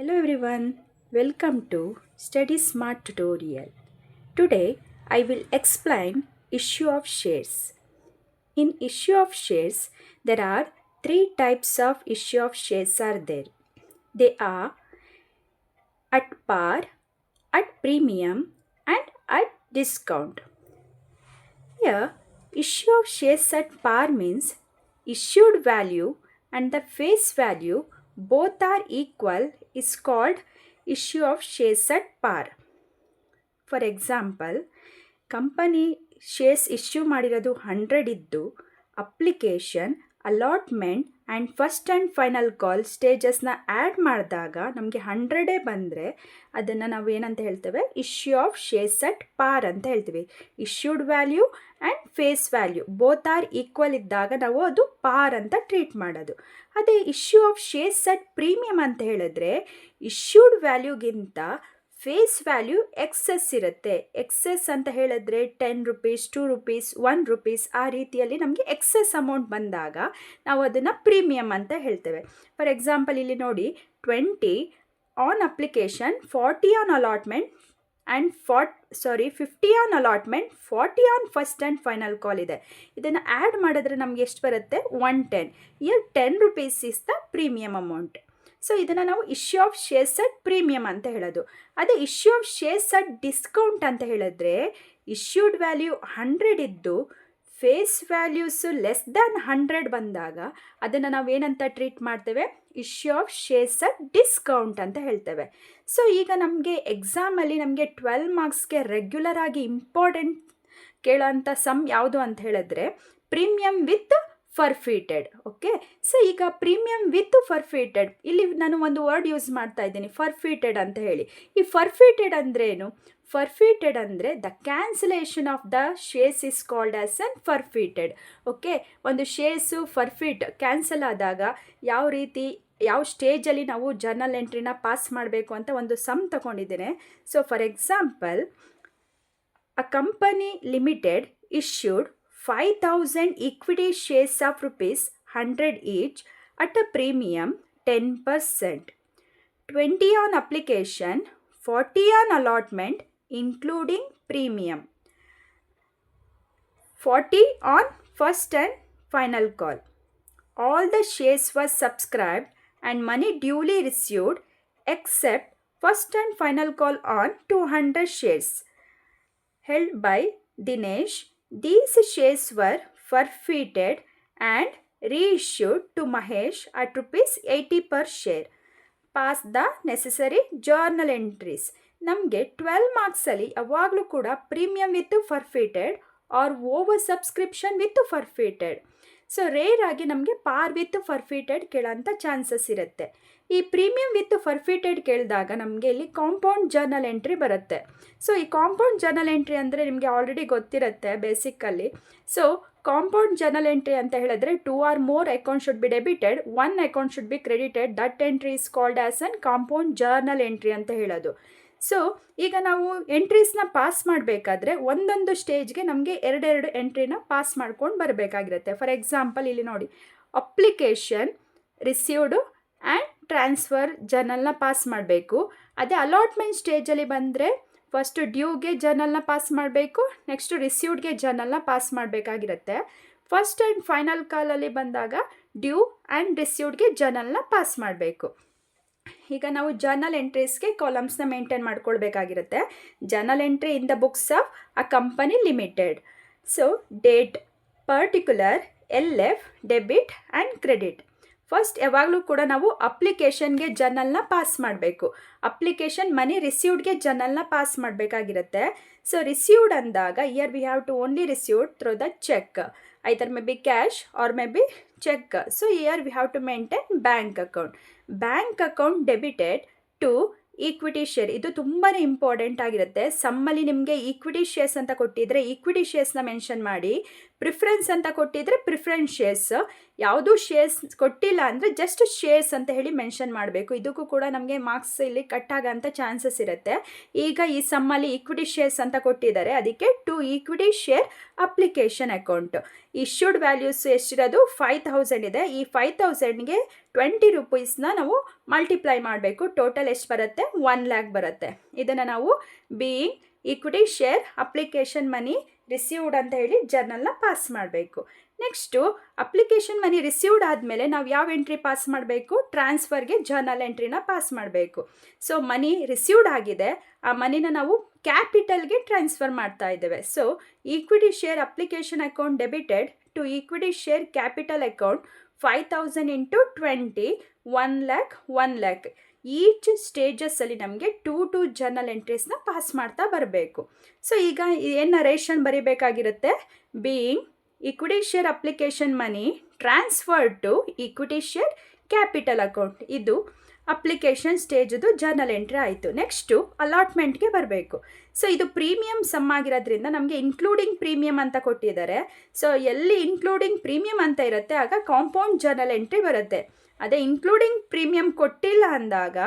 Hello everyone, welcome to Study Smart tutorial. Today I will explain issue of shares. In issue of shares, there are three types of issue of shares are there. They are at par, at premium and at discount. Here, issue of shares at par means issued value and the face value both are equal is called issue of shares at par. For example company shares issue ಮಾಡಿರೋದು 100 ಇದ್ದು application allotment and first and final call ಸ್ಟೇಜಸ್ನ add ಮಾಡಿದಾಗ ನಮಗೆ 100 ಬಂದರೆ ಅದನ್ನು ನಾವು ಏನಂತ ಹೇಳ್ತೇವೆ issue of shares at par ಅಂತ ಹೇಳ್ತೀವಿ. Issued value and face value both are equal ಇದ್ದಾಗ ನಾವು ಅದು ಪಾರ್ ಅಂತ ಟ್ರೀಟ್ ಮಾಡೋದು. ಅದೇ issue of shares at premium ಅಂತ ಹೇಳಿದ್ರೆ ಇಶ್ಯೂಡ್ ವ್ಯಾಲ್ಯೂಗಿಂತ ಫೇಸ್ ವ್ಯಾಲ್ಯೂ ಎಕ್ಸೆಸ್ ಇರುತ್ತೆ. ಎಕ್ಸೆಸ್ ಅಂತ ಹೇಳಿದ್ರೆ 10 ರುಪೀಸ್ 2 ರುಪೀಸ್ 1 ರುಪೀಸ್ ಆ ರೀತಿಯಲ್ಲಿ ನಮಗೆ ಎಕ್ಸೆಸ್ ಅಮೌಂಟ್ ಬಂದಾಗ ನಾವು ಅದನ್ನು ಪ್ರೀಮಿಯಮ್ ಅಂತ ಹೇಳ್ತೇವೆ. ಫಾರ್ ಎಕ್ಸಾಂಪಲ್ ಇಲ್ಲಿ ನೋಡಿ 20 on application 40 on allotment and 50 on allotment 40 on first and final ಕಾಲ್ ಇದೆ. ಇದನ್ನು ಆ್ಯಡ್ ಮಾಡಿದ್ರೆ ನಮ್ಗೆ ಎಷ್ಟು ಬರುತ್ತೆ 110. Year 10 rupees is the premium amount. So ಇದನ್ನು ನಾವು issue of shares at premium ಅಂತ ಹೇಳೋದು. ಅದೇ issue of shares at discount ಅಂತ ಹೇಳಿದ್ರೆ ಇಶ್ಯೂಡ್ ವ್ಯಾಲ್ಯೂ 100 ಇದ್ದು ಫೇಸ್ ವ್ಯಾಲ್ಯೂಸು ಲೆಸ್ ದ್ಯಾನ್ 100 ಬಂದಾಗ ಅದನ್ನು ನಾವು ಏನಂತ ಟ್ರೀಟ್ ಮಾಡ್ತೇವೆ issue of shares at discount ಅಂತ ಹೇಳ್ತೇವೆ. ಸೊ ಈಗ ನಮಗೆ ಎಕ್ಸಾಮಲ್ಲಿ ನಮಗೆ 12 ಮಾರ್ಕ್ಸ್ಗೆ ರೆಗ್ಯುಲರ್ ಆಗಿ ಇಂಪಾರ್ಟೆಂಟ್ ಕೇಳೋಂಥ ಸಮ್ ಯಾವುದು ಅಂತ ಹೇಳಿದ್ರೆ premium with forfeited. Okay, so ಈಗ ಪ್ರೀಮಿಯಮ್ ವಿತ್ ಫರ್ಫೀಟೆಡ್ ಇಲ್ಲಿ ನಾನು ಒಂದು ವರ್ಡ್ ಯೂಸ್ ಮಾಡ್ತಾ ಇದ್ದೀನಿ ಫರ್ಫೀಟೆಡ್ ಅಂತ ಹೇಳಿ. ಈ ಫರ್ಫೀಟೆಡ್ ಅಂದರೆ ಏನು? ಫರ್ಫೀಟೆಡ್ ಅಂದರೆ the cancellation of the shares is called as an forfeited. Okay, ಒಂದು ಶೇರ್ಸು ಕ್ಯಾನ್ಸಲ್ ಆದಾಗ ಯಾವ ಸ್ಟೇಜಲ್ಲಿ ನಾವು ಜರ್ನಲ್ ಎಂಟ್ರಿನ ಪಾಸ್ ಮಾಡಬೇಕು ಅಂತ ಒಂದು ಸಮ್ ತಗೊಂಡಿದ್ದೇನೆ. So for example a company limited issued 5,000 equity shares of rupees 100 each at a premium 10%, 20 on application, 40 on allotment including premium, 40 on first and final call. All the shares were subscribed and money duly received except first and final call on 200 shares held by Dinesh. These shares were forfeited and reissued to Mahesh at rupees 80 per share. Pass the necessary journal entries. ನಮಗೆ 12 ಮಾರ್ಕ್ಸಲ್ಲಿ ಯಾವಾಗಲೂ ಕೂಡ premium with forfeited or over subscription with forfeited. So rare ಆಗಿ ನಮಗೆ ಪಾರ್ with forfeited ಕೇಳೋಂಥ chances ಇರುತ್ತೆ. ಈ premium with forfeited ಕೇಳಿದಾಗ ನಮಗೆ ಇಲ್ಲಿ ಕಾಂಪೌಂಡ್ ಜರ್ನಲ್ ಎಂಟ್ರಿ ಬರುತ್ತೆ. ಸೊ ಈ ಕಾಂಪೌಂಡ್ ಜರ್ನಲ್ ಎಂಟ್ರಿ ಅಂದರೆ ನಿಮಗೆ ಆಲ್ರೆಡಿ ಗೊತ್ತಿರುತ್ತೆ ಬೇಸಿಕ್ಕಲ್ಲಿ. ಸೊ ಕಾಂಪೌಂಡ್ ಜರ್ನಲ್ ಎಂಟ್ರಿ ಅಂತ ಹೇಳಿದ್ರೆ 2 or more account should be debited, 1 account should be credited. That entry is called as an compound journal entry ಅಂತ ಹೇಳೋದು. So ಈಗ ನಾವು ಎಂಟ್ರೀಸ್ನ ಪಾಸ್ ಮಾಡಬೇಕಾದ್ರೆ ಒಂದೊಂದು ಸ್ಟೇಜ್ಗೆ ನಮಗೆ ಎರಡೆರಡು ಎಂಟ್ರಿನ ಪಾಸ್ ಮಾಡ್ಕೊಂಡು ಬರಬೇಕಾಗಿರುತ್ತೆ. ಫಾರ್ ಎಕ್ಸಾಂಪಲ್ ಇಲ್ಲಿ ನೋಡಿ ಅಪ್ಲಿಕೇಶನ್ ರಿಸೀವ್ಡು ಆ್ಯಂಡ್ ಟ್ರಾನ್ಸ್ಫರ್ ಜರ್ನಲ್ನ ಪಾಸ್ ಮಾಡಬೇಕು. ಅದೇ ಅಲಾಟ್ಮೆಂಟ್ ಸ್ಟೇಜಲ್ಲಿ ಬಂದರೆ ಫಸ್ಟು ಡ್ಯೂಗೆ ಜರ್ನಲ್ನ ಪಾಸ್ ಮಾಡಬೇಕು, ನೆಕ್ಸ್ಟು ರಿಸೀವ್ಡ್ಗೆ ಜರ್ನಲ್ನ ಪಾಸ್ ಮಾಡಬೇಕಾಗಿರುತ್ತೆ. ಫಸ್ಟ್ ಆ್ಯಂಡ್ ಫೈನಲ್ ಕಾಲಲ್ಲಿ ಬಂದಾಗ ಡ್ಯೂ ಆ್ಯಂಡ್ ರಿಸೀವ್ಡ್ಗೆ ಜರ್ನಲ್ನ ಪಾಸ್ ಮಾಡಬೇಕು. ಈಗ ನಾವು ಜರ್ನಲ್ ಎಂಟ್ರೀಸ್ಗೆ ಕಾಲಮ್ಸ್ನ ಮೇಂಟೈನ್ ಮಾಡ್ಕೊಳ್ಬೇಕಾಗಿರುತ್ತೆ. Journal entry in the books of a company limited. So date, particular, LF, debit and credit. First ಯಾವಾಗಲೂ ಕೂಡ ನಾವು ಅಪ್ಲಿಕೇಶನ್ಗೆ ಜರ್ನಲ್ನ ಪಾಸ್ ಮಾಡಬೇಕು. ಅಪ್ಲಿಕೇಶನ್ ಮನಿ ರಿಸೀವ್ಡ್ಗೆ ಜರ್ನಲ್ನ ಪಾಸ್ ಮಾಡಬೇಕಾಗಿರುತ್ತೆ. ಸೊ ರಿಸೀವ್ಡ್ ಅಂದಾಗ here we have to only received through the cheque, either may be cash or may be cheque. So here we have to maintain bank account. Bank account debited to equity share. ಇದು ತುಂಬಾ important ಆಗಿರುತ್ತೆ. ಸಮ್ಮಲ್ಲಿ ನಿಮಗೆ equity shares ಅಂತ ಕೊಟ್ಟಿದ್ರೆ equity ಶೇರ್ಸ್ನ mention ಮಾಡಿ, preference ಅಂತ ಕೊಟ್ಟಿದ್ರೆ preference shares, ಯಾವುದೂ ಶೇರ್ಸ್ ಕೊಟ್ಟಿಲ್ಲ ಅಂದರೆ ಜಸ್ಟ್ ಶೇರ್ಸ್ ಅಂತ ಹೇಳಿ ಮೆನ್ಷನ್ ಮಾಡಬೇಕು. ಇದಕ್ಕೂ ಕೂಡ ನಮಗೆ ಮಾರ್ಕ್ಸ್ ಇಲ್ಲಿ ಕಟ್ ಆಗೋಂಥ ಚಾನ್ಸಸ್ ಇರುತ್ತೆ. ಈಗ ಈ ಸಮ್ಮಲ್ಲಿ ಈಕ್ವಿಟಿ ಶೇರ್ಸ್ ಅಂತ ಕೊಟ್ಟಿದ್ದಾರೆ, ಅದಕ್ಕೆ to equity share application account. Issued values ಎಷ್ಟಿರೋದು 5000 ಇದೆ. ಈ 5000ಗೆ 20 ರೂಪೀಸ್ನ ನಾವು ಮಲ್ಟಿಪ್ಲೈ ಮಾಡಬೇಕು. ಟೋಟಲ್ ಎಷ್ಟು ಬರುತ್ತೆ? 1 lakh ಬರುತ್ತೆ. ಇದನ್ನು ನಾವು being equity share application money received ಅಂತ ಹೇಳಿ ಜರ್ನಲ್ನ ಪಾಸ್ ಮಾಡಬೇಕು. ನೆಕ್ಸ್ಟು ಅಪ್ಲಿಕೇಶನ್ ಮನಿ ರಿಸೀವ್ಡ್ ಆದಮೇಲೆ ನಾವು ಯಾವ ಎಂಟ್ರಿ ಪಾಸ್ ಮಾಡಬೇಕು? ಟ್ರಾನ್ಸ್ಫರ್ಗೆ ಜರ್ನಲ್ ಎಂಟ್ರಿನ ಪಾಸ್ ಮಾಡಬೇಕು. ಸೊ ಮನಿ ರಿಸೀವ್ಡ್ ಆಗಿದೆ, ಆ ಮನಿನ ನಾವು ಕ್ಯಾಪಿಟಲ್ಗೆ ಟ್ರಾನ್ಸ್ಫರ್ ಮಾಡ್ತಾ ಇದ್ದೇವೆ. So equity share application account debited to equity share capital account 5000 into 20 1 lakh. Each ಸ್ಟೇಜಸ್ಸಲ್ಲಿ ನಮಗೆ 2 ಜರ್ನಲ್ ಎಂಟ್ರೀಸ್ನ ಪಾಸ್ ಮಾಡ್ತಾ ಬರಬೇಕು. ಸೊ ಈಗ ಏನು ನರೇಷನ್ ಬರೀಬೇಕಾಗಿರುತ್ತೆ? Being equity share application money transfer to equity share capital account. ಇದು ಅಪ್ಲಿಕೇಶನ್ ಸ್ಟೇಜದು ಜರ್ನಲ್ ಎಂಟ್ರಿ ಆಯಿತು. ನೆಕ್ಸ್ಟು ಅಲಾಟ್ಮೆಂಟ್ಗೆ ಬರಬೇಕು. ಸೊ ಇದು ಪ್ರೀಮಿಯಮ್ ಸಮ್ ಆಗಿರೋದ್ರಿಂದ ನಮಗೆ ಇನ್ಕ್ಲೂಡಿಂಗ್ ಪ್ರೀಮಿಯಮ್ ಅಂತ ಕೊಟ್ಟಿದ್ದಾರೆ. ಸೊ ಎಲ್ಲಿ ಇನ್ಕ್ಲೂಡಿಂಗ್ ಪ್ರೀಮಿಯಮ್ ಅಂತ ಇರುತ್ತೆ ಆಗ ಕಾಂಪೌಂಡ್ ಜರ್ನಲ್ ಎಂಟ್ರಿ ಬರುತ್ತೆ. ಅದೇ ಇನ್ಕ್ಲೂಡಿಂಗ್ ಪ್ರೀಮಿಯಮ್ ಕೊಟ್ಟಿಲ್ಲ ಅಂದಾಗ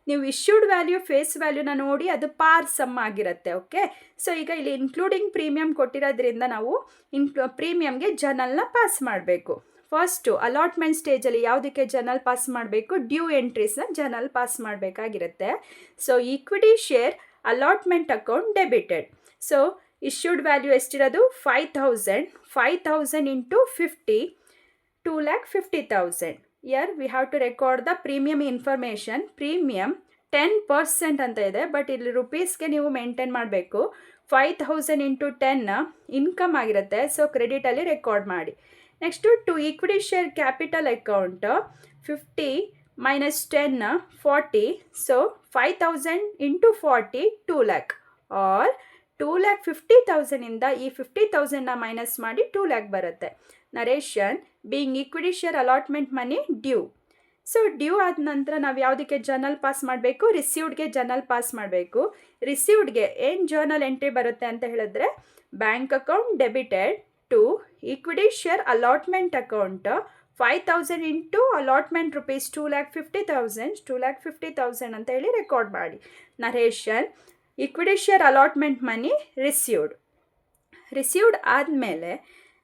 ನೀವು ಇಶ್ಯೂಡ್ ವ್ಯಾಲ್ಯೂ ಫೇಸ್ ವ್ಯಾಲ್ಯೂನ ನೋಡಿ ಅದು ಪಾರ್ ಸಮ್ ಆಗಿರುತ್ತೆ. ಓಕೆ, ಸೊ ಈಗ ಇಲ್ಲಿ ಇನ್ಕ್ಲೂಡಿಂಗ್ ಪ್ರೀಮಿಯಮ್ ಕೊಟ್ಟಿರೋದ್ರಿಂದ ನಾವು ಪ್ರೀಮಿಯಮ್ಗೆ ಜರ್ನಲ್ನ ಪಾಸ್ ಮಾಡಬೇಕು. ಫಸ್ಟು ಅಲಾಟ್ಮೆಂಟ್ ಸ್ಟೇಜಲ್ಲಿ ಯಾವುದಕ್ಕೆ ಜರ್ನಲ್ ಪಾಸ್ ಮಾಡಬೇಕು? ಡ್ಯೂ ಎಂಟ್ರೀಸ್ನ ಜರ್ನಲ್ ಪಾಸ್ ಮಾಡಬೇಕಾಗಿರುತ್ತೆ. So equity share allotment account debited. So issued value ಎಷ್ಟಿರೋದು? 5000 into 50 2,50,000. Here we have to record the premium information. Premium 10% ಅಂತ ಇದೆ, ಬಟ್ ಇಲ್ಲಿ ರುಪೀಸ್ಗೆ ನೀವು ಮೇಂಟೈನ್ ಮಾಡಬೇಕು. 5000 ಇಂಟು 10 ಇನ್ಕಮ್ ಆಗಿರುತ್ತೆ, ಸೊ ಕ್ರೆಡಿಟಲ್ಲಿ ರೆಕಾರ್ಡ್ ಮಾಡಿ. Next to equity share capital account 50 minus 10 40. So 5000 into 40 2 lakh or 2,50,000 ಇಂದ ಈ 50,000ನ ಮೈನಸ್ ಮಾಡಿ 2 lakh ಬರುತ್ತೆ. Narration being equity share allotment money due. So due ಆದ ನಂತರ ನಾವು ಯಾವುದಕ್ಕೆ ಜರ್ನಲ್ ಪಾಸ್ ಮಾಡಬೇಕು? ರಿಸೀವ್ಡ್ಗೆ ಜರ್ನಲ್ ಪಾಸ್ ಮಾಡಬೇಕು. ರಿಸೀವ್ಡ್ಗೆ ಏನು ಜರ್ನಲ್ ಎಂಟ್ರಿ ಬರುತ್ತೆ ಅಂತ ಹೇಳಿದ್ರೆ bank account debited to equity share allotment account 5000 into allotment rupees 2,50,000 ಅಂತ ಹೇಳಿ ರೆಕಾರ್ಡ್ ಮಾಡಿ. Narration equity share allotment money received ಆದಮೇಲೆ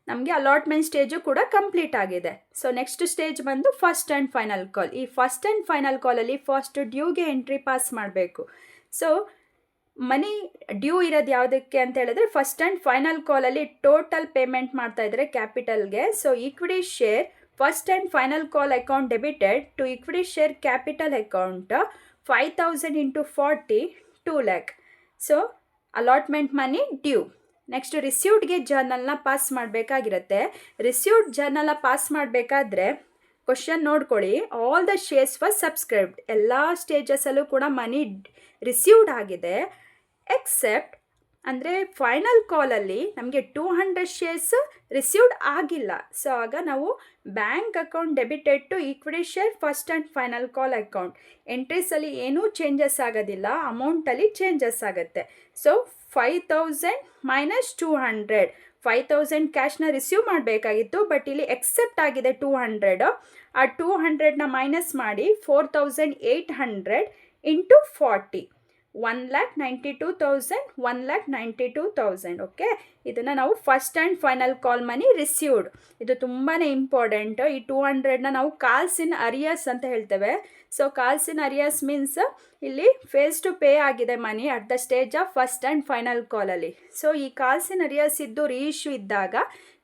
ನಮಗೆ ಅಲಾಟ್ಮೆಂಟ್ ಸ್ಟೇಜು ಕೂಡ ಕಂಪ್ಲೀಟ್ ಆಗಿದೆ. ಸೊ ನೆಕ್ಸ್ಟ್ ಸ್ಟೇಜ್ ಬಂದು ಫಸ್ಟ್ ಆ್ಯಂಡ್ ಫೈನಲ್ ಕಾಲ್. ಈ ಫಸ್ಟ್ ಆ್ಯಂಡ್ ಫೈನಲ್ ಕಾಲಲ್ಲಿ ಫಸ್ಟ್ ಡ್ಯೂಗೆ ಎಂಟ್ರಿ ಪಾಸ್ ಮಾಡಬೇಕು. ಸೊ ಮನಿ ಡ್ಯೂ ಇರೋದು ಯಾವುದಕ್ಕೆ ಅಂತ ಹೇಳಿದ್ರೆ ಫಸ್ಟ್ ಆ್ಯಂಡ್ ಫೈನಲ್ ಕಾಲಲ್ಲಿ ಟೋಟಲ್ ಪೇಮೆಂಟ್ ಮಾಡ್ತಾ ಇದ್ದಾರೆ ಕ್ಯಾಪಿಟಲ್ಗೆ. So equity share first and final call account debited to equity share capital account 5000 into 40 2 lakh. So allotment money due. Next ರಿಸೀವ್ಡ್ಗೆ ಜರ್ನಲ್ನ ಪಾಸ್ ಮಾಡಬೇಕಾಗಿರುತ್ತೆ. ರಿಸೀವ್ಡ್ ಜರ್ನಲ್ನ ಪಾಸ್ ಮಾಡಬೇಕಾದ್ರೆ ಕ್ವಶನ್ ನೋಡ್ಕೊಳ್ಳಿ. All the shares for subscribed. ಎಲ್ಲ ಸ್ಟೇಜಸಲ್ಲೂ ಕೂಡ ಮನಿ ರಿಸೀವ್ಡ್ ಆಗಿದೆ ಎಕ್ಸೆಪ್ಟ್ ಅಂದರೆ ಫೈನಲ್ ಕಾಲಲ್ಲಿ ನಮಗೆ 200 ಶೇರ್ಸ್ ರಿಸೀವ್ಡ್ ಆಗಿಲ್ಲ. ಸೊ ಆಗ ನಾವು bank account debited to equity share first and final call account ಎಂಟ್ರೀಸಲ್ಲಿ ಏನೂ ಚೇಂಜಸ್ ಆಗೋದಿಲ್ಲ, ಅಮೌಂಟಲ್ಲಿ ಚೇಂಜಸ್ ಆಗುತ್ತೆ. So 5000 minus 200. 5000 ಕ್ಯಾಶ್ನ ರಿಸೀವ್ ಮಾಡಬೇಕಾಗಿತ್ತು, ಬಟ್ ಇಲ್ಲಿ ಎಕ್ಸೆಪ್ಟ್ ಆಗಿದೆ 200. ಆ 200ನ ಮೈನಸ್ ಮಾಡಿ 4800 ಇಂಟು 40 1,92,000. ಓಕೆ, ಇದನ್ನು ನಾವು first and final call money received. ಇದು ತುಂಬಾ ಇಂಪಾರ್ಟೆಂಟ್. ಈ 200ನ ನಾವು ಕಾಲ್ಸ್ ಇನ್ ಅರಿಯರ್ಸ್ ಅಂತ ಹೇಳ್ತೇವೆ. ಸೊ ಕಾಲ್ಸ್ ಇನ್ ಅರಿಯರ್ಸ್ ಮೀನ್ಸ್ ಇಲ್ಲಿ ಫೇಸ್ ಟು ಪೇ ಆಗಿದೆ ಮನಿ at the stage of first and final ಕಾಲಲ್ಲಿ. ಸೊ ಈ ಕಾಲ್ಸ್ ಇನ್ ಅರಿಯರ್ಸ್ ಇದ್ದು ರೀಇಶ್ಯೂ ಇದ್ದಾಗ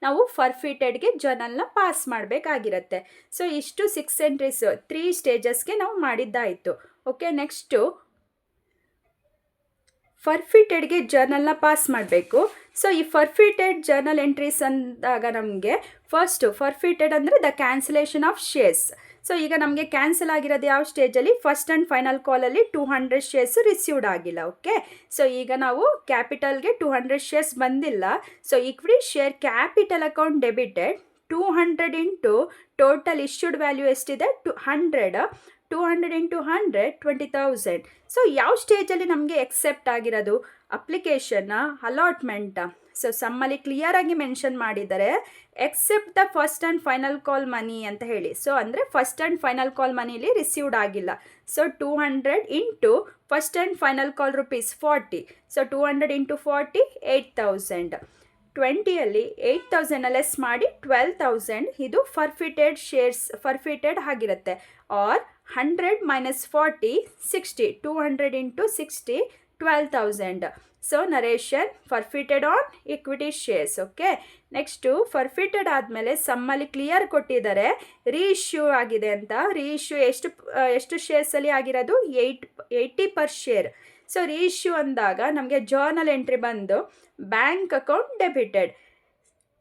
ನಾವು ಫರ್ಫಿಟೆಡ್ಗೆ ಜರ್ನಲ್ನ ಪಾಸ್ ಮಾಡಬೇಕಾಗಿರುತ್ತೆ. ಸೊ ಇಷ್ಟು 6 ಎಂಟ್ರೀಸ್ 3 ಸ್ಟೇಜಸ್ಗೆ ನಾವು ಮಾಡಿದ್ದಾಯಿತು. ಓಕೆ, ನೆಕ್ಸ್ಟು ಫರ್ಫಿಟೆಡ್ಗೆ ಜರ್ನಲ್ನ ಪಾಸ್ ಮಾಡಬೇಕು. ಸೊ ಈ ಫರ್ಫಿಟೆಡ್ ಜರ್ನಲ್ ಎಂಟ್ರೀಸ್ ಅಂದಾಗ ನಮಗೆ ಫಸ್ಟು ಫರ್ಫಿಟೆಡ್ ಅಂದರೆ the cancellation of shares. So ಈಗ ನಮಗೆ ಕ್ಯಾನ್ಸಲ್ ಆಗಿರೋದು ಯಾವ ಸ್ಟೇಜಲ್ಲಿ? ಫಸ್ಟ್ ಆ್ಯಂಡ್ ಫೈನಲ್ ಕಾಲಲ್ಲಿ 200 ಶೇರ್ಸ್ ರಿಸೀವ್ಡ್ ಆಗಿಲ್ಲ. ಓಕೆ, ಸೊ ಈಗ ನಾವು ಕ್ಯಾಪಿಟಲ್ಗೆ 200 ಶೇರ್ಸ್ ಬಂದಿಲ್ಲ. So equity share capital account debited 200 into total issued value ಎಷ್ಟಿದೆ? 200 ಇಂಟು 100 20,000. ಸೊ ಯಾವ ಸ್ಟೇಜಲ್ಲಿ ನಮಗೆ ಎಕ್ಸೆಪ್ಟ್ ಆಗಿರೋದು? ಅಪ್ಲಿಕೇಶನ್ನ ಅಲಾಟ್ಮೆಂಟ? ಸೊ ಸಮ್ಮಲ್ಲಿ ಕ್ಲಿಯರಾಗಿ ಮೆನ್ಷನ್ ಮಾಡಿದ್ದಾರೆ, except the first and final call money ಅಂತ ಹೇಳಿ. ಸೊ ಅಂದರೆ ಫಸ್ಟ್ ಆ್ಯಂಡ್ ಫೈನಲ್ ಕಾಲ್ ಮನಿಲಿ ರಿಸೀವ್ಡ್ ಆಗಿಲ್ಲ. So 200 into first and final call rupees 40. So 200 into 40 8000. 20ಯಲ್ಲಿ 8000 ಲೆಸ್ ಮಾಡಿ 12000, ಇದು ಫರ್ಫಿಟೆಡ್ ಶೇರ್ಸ್, ಫರ್ಫಿಟೆಡ್ ಆಗಿರುತ್ತೆ. Or 100 minus 40 60. 200 into 60 12,000. So narration forfeited on equity shares. Okay, next forfeited ಆದಮೇಲೆ ಸಮ್ಮಲ್ಲಿ clear ಕೊಟ್ಟಿದ್ದಾರೆ reissue ಆಗಿದೆ ಅಂತ. ರೀಇಶ್ಯೂ ಎಷ್ಟು ಶೇರ್ಸಲ್ಲಿ ಆಗಿರೋದು 80 ಪರ್ ಶೇರ್. ಸೊ ರೀಇಶ್ಯೂ ಅಂದಾಗ ನಮಗೆ ಜರ್ನಲ್ ಎಂಟ್ರಿ ಬಂದು ಬ್ಯಾಂಕ್ ಅಕೌಂಟ್ ಡೆಬಿಟೆಡ್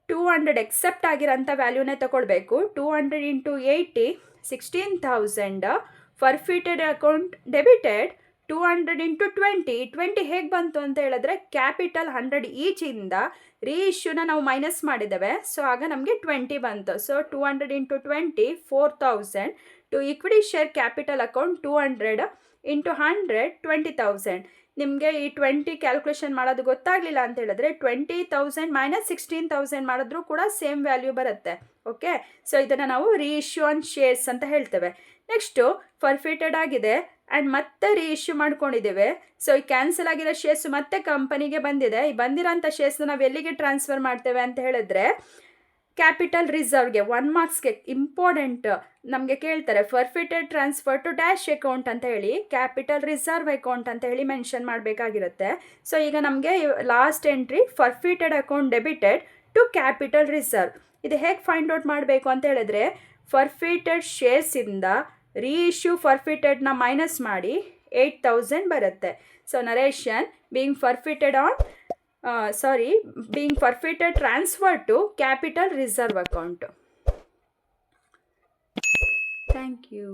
200 ಎಕ್ಸೆಪ್ಟ್ ಆಗಿರೋಂಥ ವ್ಯಾಲ್ಯೂನೇ ತಗೊಳ್ಬೇಕು. 200 into 80 16,000. Forfeited account debited 200 into 20 ಹೇಗೆ ಬಂತು ಅಂತ ಹೇಳಿದ್ರೆ ಕ್ಯಾಪಿಟಲ್ 100 ಈಚಿಂದ ರೀಇಶ್ಯೂನ ನಾವು ಮೈನಸ್ ಮಾಡಿದ್ದೇವೆ. ಸೊ ಆಗ ನಮಗೆ 20 ಬಂತು. So 200 into 20 4000. To equity share capital account 200 into 100 20,000. ನಿಮಗೆ ಈ 20 ಕ್ಯಾಲ್ಕುಲೇಷನ್ ಮಾಡೋದು ಗೊತ್ತಾಗಲಿಲ್ಲ ಅಂತ ಹೇಳಿದ್ರೆ 20,000 ಮೈನಸ್ 16,000 ಮಾಡಿದ್ರೂ ಕೂಡ ಸೇಮ್ ವ್ಯಾಲ್ಯೂ ಬರುತ್ತೆ. ಓಕೆ, ಸೊ ಇದನ್ನು ನಾವು ರೀಇಶ್ಯೂ ಆನ್ ಶೇರ್ಸ್ ಅಂತ ಹೇಳ್ತೇವೆ. ನೆಕ್ಸ್ಟು ಫರ್ಫಿಟೆಡ್ ಆಗಿದೆ ಆ್ಯಂಡ್ ಮತ್ತೆ ರೀಇಶ್ಯೂ ಮಾಡ್ಕೊಂಡಿದ್ದೇವೆ. ಸೊ ಈ ಕ್ಯಾನ್ಸಲ್ ಆಗಿರೋ ಶೇರ್ಸ್ ಮತ್ತೆ ಕಂಪನಿಗೆ ಬಂದಿದೆ. ಈ ಬಂದಿರೋಂಥ ಶೇರ್ಸ್ನ ನಾವು ಎಲ್ಲಿಗೆ ಟ್ರಾನ್ಸ್ಫರ್ ಮಾಡ್ತೇವೆ ಅಂತ ಹೇಳಿದ್ರೆ ಕ್ಯಾಪಿಟಲ್ ರಿಸರ್ವ್ಗೆ. 1 ಮಾರ್ಕ್ಸ್ಗೆ ಇಂಪಾರ್ಟೆಂಟ್ ನಮಗೆ ಕೇಳ್ತಾರೆ, forfeited transfer to dash account ಅಂತ ಹೇಳಿ ಕ್ಯಾಪಿಟಲ್ ರಿಸರ್ವ್ ಅಕೌಂಟ್ ಅಂತ ಹೇಳಿ ಮೆನ್ಷನ್ ಮಾಡಬೇಕಾಗಿರುತ್ತೆ. ಸೊ ಈಗ ನಮಗೆ last entry forfeited account debited to capital reserve. ಇದು ಹೇಗೆ ಫೈಂಡ್ ಔಟ್ ಮಾಡಬೇಕು ಅಂತ ಹೇಳಿದ್ರೆ ಫರ್ಫಿಟೆಡ್ ಶೇರ್ಸಿಂದ ರೀಇಶ್ಯೂ ಫರ್ಫಿಟೆಡ್ನ ಮೈನಸ್ ಮಾಡಿ 8000 ಬರುತ್ತೆ. So narration being forfeited on being forfeited transferred to capital reserve account. Thank you.